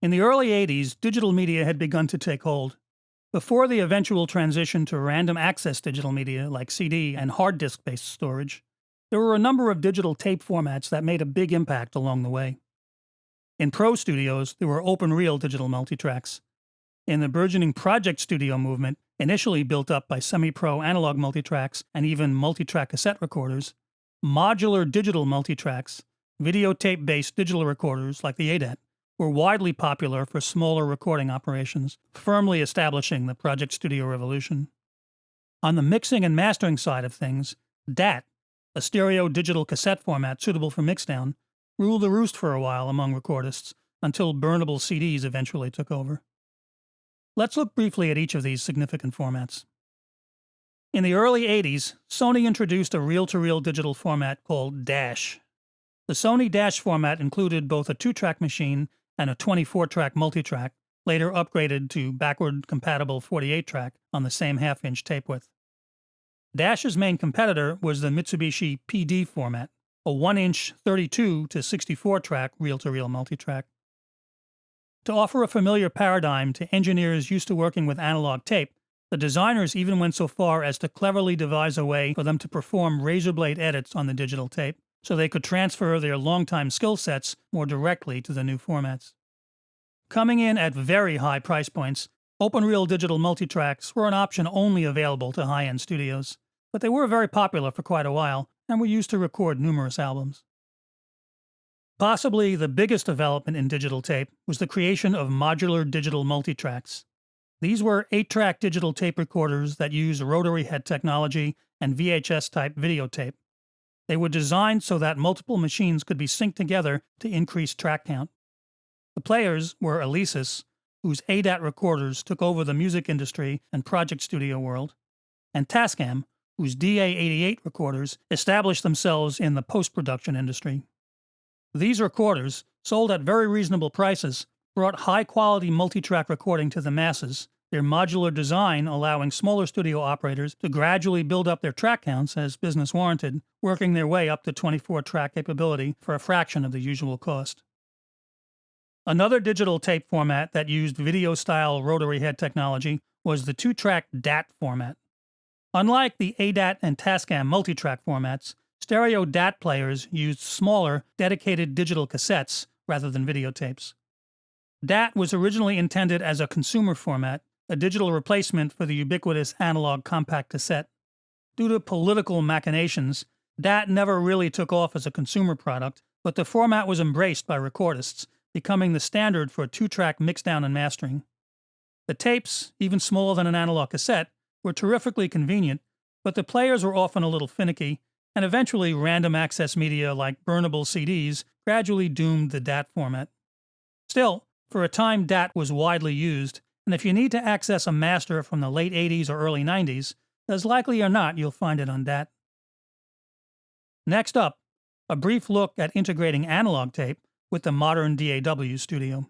In the early 80s, digital media had begun to take hold. Before the eventual transition to random access digital media like CD and hard disk based storage, there were a number of digital tape formats that made a big impact along the way. In pro studios, there were open reel digital multitracks. In the burgeoning project studio movement, initially built up by semi-pro analog multitracks and even multitrack cassette recorders, modular digital multitracks, videotape-based digital recorders like the ADAT, were widely popular for smaller recording operations, firmly establishing the project studio revolution. On the mixing and mastering side of things, DAT, a stereo digital cassette format suitable for mixdown, ruled the roost for a while among recordists until burnable CDs eventually took over. Let's look briefly at each of these significant formats. In the early 80s, Sony introduced a reel-to-reel digital format called DASH. The Sony DASH format included both a 2-track machine and a 24-track multitrack, later upgraded to backward-compatible 48-track on the same half-inch tape width. DASH's main competitor was the Mitsubishi PD format, a 1-inch 32 to 64-track reel-to-reel multitrack. To offer a familiar paradigm to engineers used to working with analog tape, the designers even went so far as to cleverly devise a way for them to perform razor blade edits on the digital tape, so they could transfer their longtime skill sets more directly to the new formats. Coming in at very high price points, open-reel digital multitracks were an option only available to high-end studios, but they were very popular for quite a while and were used to record numerous albums. Possibly the biggest development in digital tape was the creation of modular digital multitracks. These were 8-track digital tape recorders that used rotary head technology and VHS-type videotape. They were designed so that multiple machines could be synced together to increase track count. The players were Alesis, whose ADAT recorders took over the music industry and project studio world, and Tascam, whose DA88 recorders established themselves in the post-production industry. These recorders, sold at very reasonable prices, brought high-quality multitrack recording to the masses, their modular design allowing smaller studio operators to gradually build up their track counts as business warranted, working their way up to 24-track capability for a fraction of the usual cost. Another digital tape format that used video-style rotary head technology was the 2-track DAT format. Unlike the ADAT and Tascam multitrack formats, stereo DAT players used smaller, dedicated digital cassettes rather than videotapes. DAT was originally intended as a consumer format, a digital replacement for the ubiquitous analog compact cassette. Due to political machinations, DAT never really took off as a consumer product, but the format was embraced by recordists, becoming the standard for 2-track mixdown and mastering. The tapes, even smaller than an analog cassette, were terrifically convenient, but the players were often a little finicky, and eventually random access media like burnable CDs gradually doomed the DAT format. Still, for a time DAT was widely used, and if you need to access a master from the late 80s or early 90s, as likely or not you'll find it on DAT. Next up, a brief look at integrating analog tape with the modern DAW studio.